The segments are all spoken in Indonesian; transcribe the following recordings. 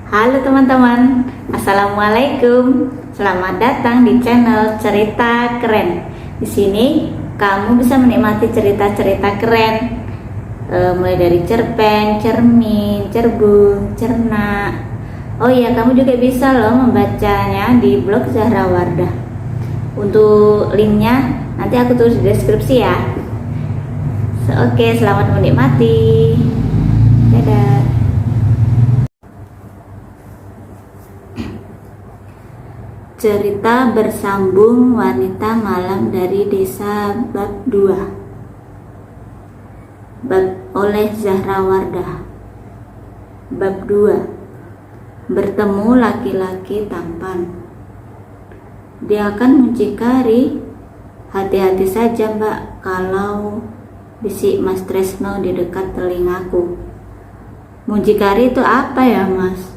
Halo teman-teman, Assalamualaikum. Selamat datang di channel Cerita Keren. Di sini kamu bisa menikmati cerita-cerita keren, mulai dari cerpen, cermin, cerbung, cerna. Oh iya, kamu juga bisa loh membacanya di blog Zahra Wardah. Untuk linknya nanti aku tulis di deskripsi ya. Oke, selamat menikmati. Dadah. Cerita bersambung wanita malam dari desa bab 2. Oleh Zahra Wardah. Bab 2. Bertemu laki-laki tampan. Dia akan muncikari. Hati-hati saja mbak kalau, bisik Mas Tresno di dekat telingaku. Muncikari itu apa ya mas?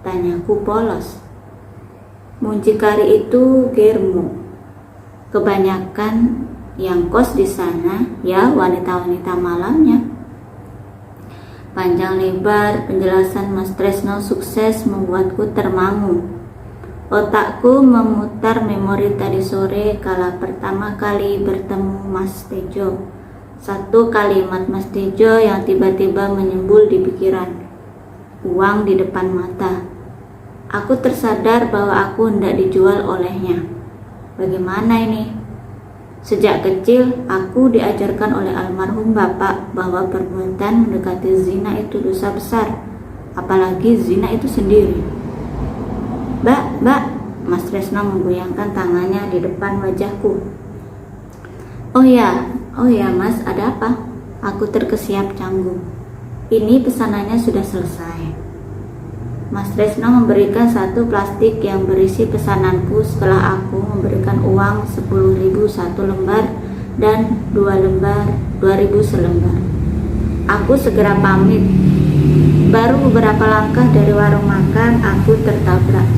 Tanyaku polos. Muncikari itu germo. Kebanyakan yang kos di sana ya wanita-wanita malamnya. Panjang lebar penjelasan Mas Tresno sukses membuatku termangu. Otakku memutar memori tadi sore kala pertama kali bertemu Mas Tejo. Satu kalimat Mas Tejo yang tiba-tiba menyembul di pikiran. Uang di depan mata. Aku tersadar bahwa aku hendak dijual olehnya. Bagaimana ini? Sejak kecil, aku diajarkan oleh almarhum bapak bahwa perbuatan mendekati zina itu dosa besar. Apalagi zina itu sendiri. Mbak, Mas Tresno menggoyangkan tangannya di depan wajahku. Oh ya mas, ada apa? Aku terkesiap canggung. Ini pesanannya sudah selesai. Mas Tresno memberikan satu plastik yang berisi pesananku setelah aku memberikan uang 10.000 satu lembar dan 2 lembar 2.000 selembar. Aku segera pamit. Baru beberapa langkah dari warung makan aku tertabrak.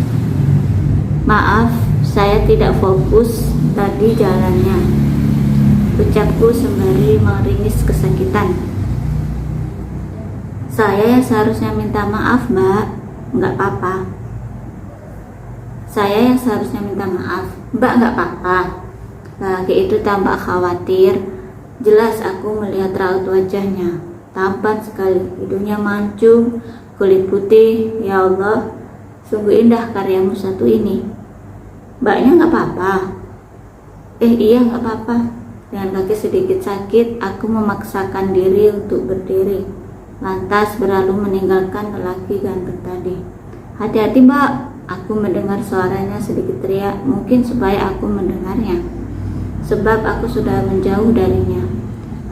Maaf, saya tidak fokus tadi jalannya, ucapku sembari meringis kesakitan. Saya yang seharusnya minta maaf mbak. Enggak apa-apa. Saya yang seharusnya minta maaf. Mbak enggak apa-apa. Laki itu tampak khawatir. Jelas aku melihat raut wajahnya. Tampan sekali, hidungnya mancung, kulit putih. Ya Allah, sungguh indah karyamu satu ini. Mbaknya enggak apa-apa. Iya enggak apa-apa. Dengan kaki sedikit sakit, aku memaksakan diri untuk berdiri. Lantas berlalu meninggalkan lelaki ganteng tadi. Hati-hati mbak, aku mendengar suaranya sedikit teriak, mungkin supaya aku mendengarnya, sebab aku sudah menjauh darinya.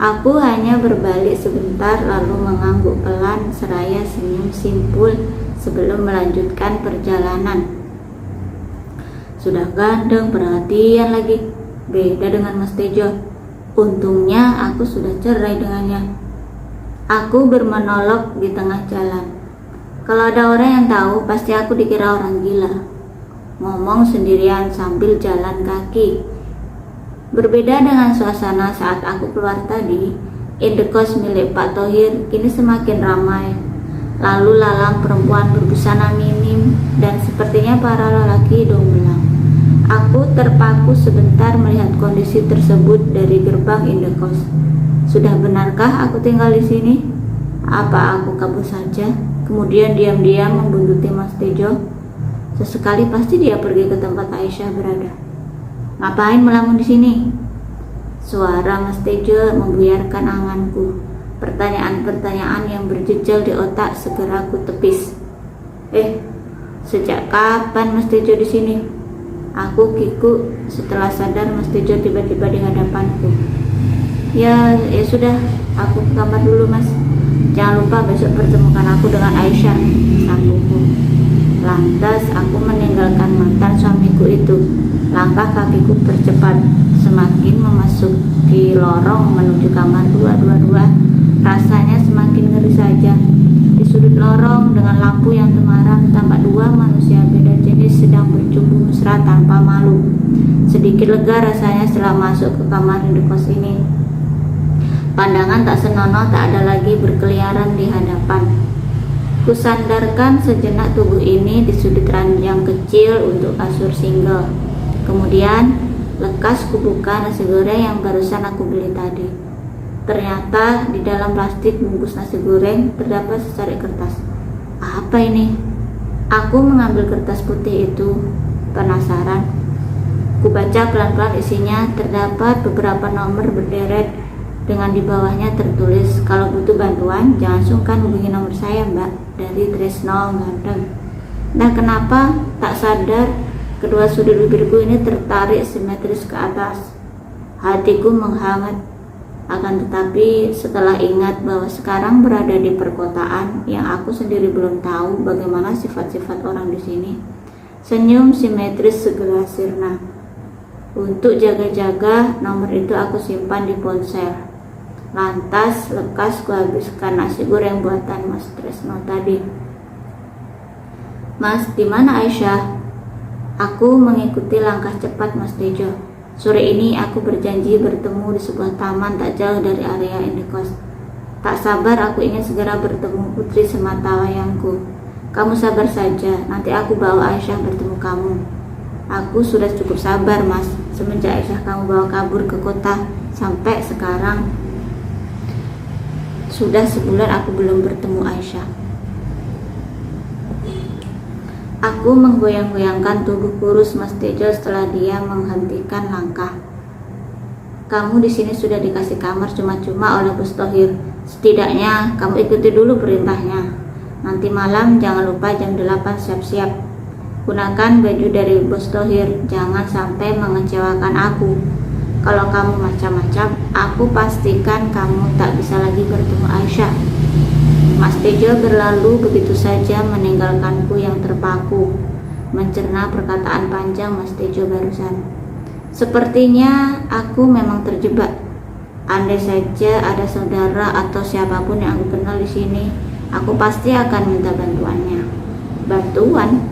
Aku hanya berbalik sebentar lalu mengangguk pelan seraya senyum simpul sebelum melanjutkan perjalanan. Sudah ganteng, perhatian lagi, beda dengan Mas Tejo. Untungnya aku sudah cerai dengannya. Aku bermonolog di tengah jalan. Kalau ada orang yang tahu, pasti aku dikira orang gila. Ngomong sendirian sambil jalan kaki. Berbeda dengan suasana saat aku keluar tadi, indekos milik Pak Thohir kini semakin ramai. Lalu lalang perempuan berbusana minim dan sepertinya para lelaki hidung belang. Aku terpaku sebentar melihat kondisi tersebut dari gerbang indekos. Sudah benarkah aku tinggal di sini? Apa aku kabur saja, kemudian diam-diam membuntuti Mas Tejo? Sesekali pasti dia pergi ke tempat Aisyah berada. Ngapain melamun di sini? Suara Mas Tejo membuyarkan anganku. Pertanyaan-pertanyaan yang berjejal di otak segera aku tepis. Sejak kapan Mas Tejo di sini? Aku kikuk setelah sadar Mas Tejo tiba-tiba di hadapanku. Ya sudah, aku ke kamar dulu mas. Jangan lupa besok pertemukan aku dengan Aisyah, sambungku. Lantas aku meninggalkan mantan suamiku itu. Langkah kakiku percepat, semakin memasuki lorong menuju kamar 222. Rasanya semakin ngeri saja. Di sudut lorong dengan lampu yang temaram tampak dua manusia beda jenis sedang bercumbu mesra tanpa malu. Sedikit lega rasanya setelah masuk ke kamar indekos ini. Pandangan tak senonoh tak ada lagi berkeliaran di hadapan. Kusandarkan sejenak tubuh ini di sudut ranjang kecil untuk kasur single. Kemudian lekas kubuka nasi goreng yang barusan aku beli tadi. Ternyata di dalam plastik bungkus nasi goreng terdapat secari kertas. Apa ini? Aku mengambil kertas putih itu, penasaran. Kubaca pelan-pelan isinya. Terdapat beberapa nomor berderet dengan di bawahnya tertulis, "Kalau butuh bantuan, jangan sungkan hubungi nomor saya, Mbak. Dari Tresno Ganteng." Nah, kenapa tak sadar kedua sudut bibirku ini tertarik simetris ke atas. Hatiku menghangat. Akan tetapi setelah ingat bahwa sekarang berada di perkotaan yang aku sendiri belum tahu bagaimana sifat-sifat orang di sini, senyum simetris segera sirna. Untuk jaga-jaga, nomor itu aku simpan di ponsel. Lantas lekas kuhabiskan nasi goreng buatan Mas Tresno tadi. "Mas, di mana Aisyah?" Aku mengikuti langkah cepat Mas Tejo. "Sore ini aku berjanji bertemu di sebuah taman tak jauh dari area indekos. Tak sabar aku ingin segera bertemu putri sematawayangku. Kamu sabar saja, nanti aku bawa Aisyah bertemu kamu." "Aku sudah cukup sabar, Mas. Semenjak Aisyah kamu bawa kabur ke kota sampai sekarang sudah sebulan aku belum bertemu Aisyah." Aku menggoyang-goyangkan tubuh kurus Mas Tejo setelah dia menghentikan langkah. "Kamu di sini sudah dikasih kamar cuma-cuma oleh Bos Thohir. Setidaknya kamu ikuti dulu perintahnya. Nanti malam jangan lupa jam 8 siap-siap. Gunakan baju dari Bos Thohir, jangan sampai mengecewakan aku. Kalau kamu macam-macam, aku pastikan kamu tak bisa lagi bertemu Aisyah." Mas Tejo berlalu begitu saja meninggalkanku yang terpaku, mencerna perkataan panjang Mas Tejo barusan. Sepertinya aku memang terjebak. Andai saja ada saudara atau siapapun yang aku kenal di sini, aku pasti akan minta bantuannya. Bantuan?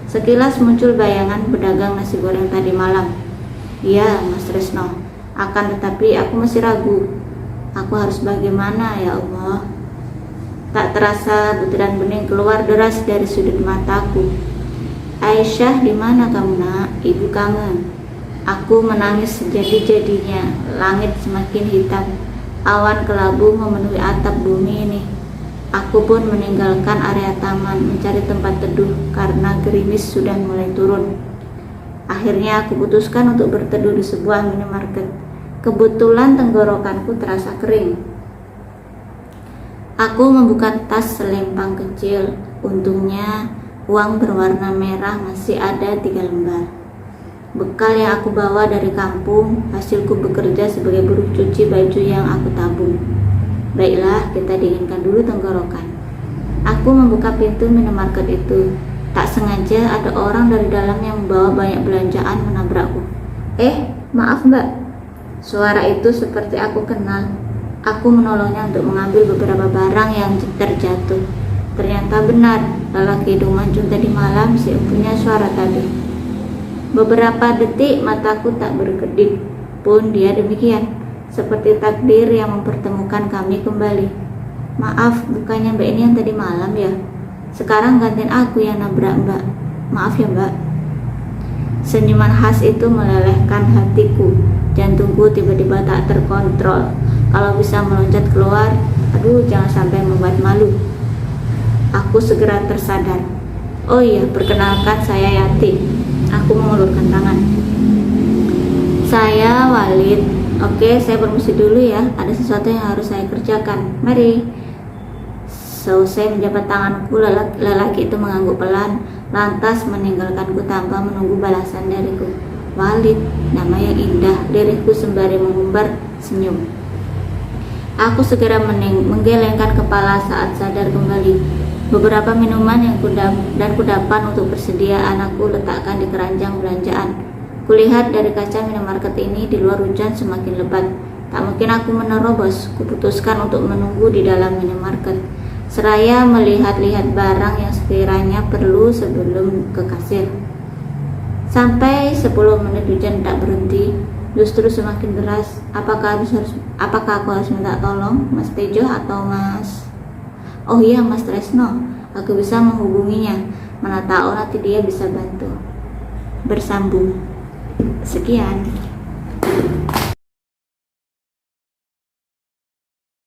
Sekilas muncul bayangan pedagang nasi goreng tadi malam. "Iya, Mas Tresno. Akan tetapi aku masih ragu. Aku harus bagaimana, ya Allah?" Tak terasa butiran bening keluar deras dari sudut mataku. "Aisyah, di mana kamu, Nak? Ibu kangen." Aku menangis sejadi-jadinya. Langit semakin hitam. Awan kelabu memenuhi atap bumi ini. Aku pun meninggalkan area taman mencari tempat teduh karena gerimis sudah mulai turun. Akhirnya aku putuskan untuk berteduh di sebuah minimarket. Kebetulan tenggorokanku terasa kering. Aku membuka tas selempang kecil. Untungnya uang berwarna merah masih ada 3 lembar. Bekal yang aku bawa dari kampung, hasilku bekerja sebagai buruh cuci baju yang aku tabung. Baiklah, kita dinginkan dulu tenggorokan. Aku membuka pintu minimarket itu. Tak sengaja ada orang dari dalam yang membawa banyak belanjaan menabrakku. Maaf Mbak." Suara itu seperti aku kenal. Aku menolongnya untuk mengambil beberapa barang yang terjatuh. Ternyata benar, lelaki hidung mancung tadi malam si punya suara tadi. Beberapa detik mataku tak berkedip, pun dia demikian. Seperti takdir yang mempertemukan kami kembali. "Maaf, bukannya Mbak ini yang tadi malam ya? Sekarang gantian aku yang nabrak Mbak. Maaf ya Mbak." Senyuman khas itu melelehkan hatiku. Jantungku tiba-tiba tak terkontrol. Kalau bisa meloncat keluar, aduh jangan sampai membuat malu. Aku segera tersadar. "Oh iya, perkenalkan saya Yati." Aku mengulurkan tangan. "Saya Walid." "Oke, saya permisi dulu ya. Ada sesuatu yang harus saya kerjakan. Mari." Selesai menjabat tanganku, lelaki itu mengangguk pelan, lantas meninggalkanku tanpa menunggu balasan dariku. Walid, nama yang indah, lirihku sembari mengumbar senyum. Aku segera menggelengkan kepala saat sadar kembali. Beberapa minuman yang kudapan untuk persediaan aku letakkan di keranjang belanjaan. Kulihat dari kaca minimarket ini, di luar hujan semakin lebat. Tak mungkin aku menerobos. Kuputuskan untuk menunggu di dalam minimarket, seraya melihat-lihat barang yang sekiranya perlu sebelum ke kasir. Sampai 10 menit hujan tak berhenti, justru semakin deras. Apakah aku harus minta tolong Mas Tejo atau Mas? Oh iya Mas Tresno, aku bisa menghubunginya. Mana tahu nanti dia bisa bantu. Bersambung. Sekian.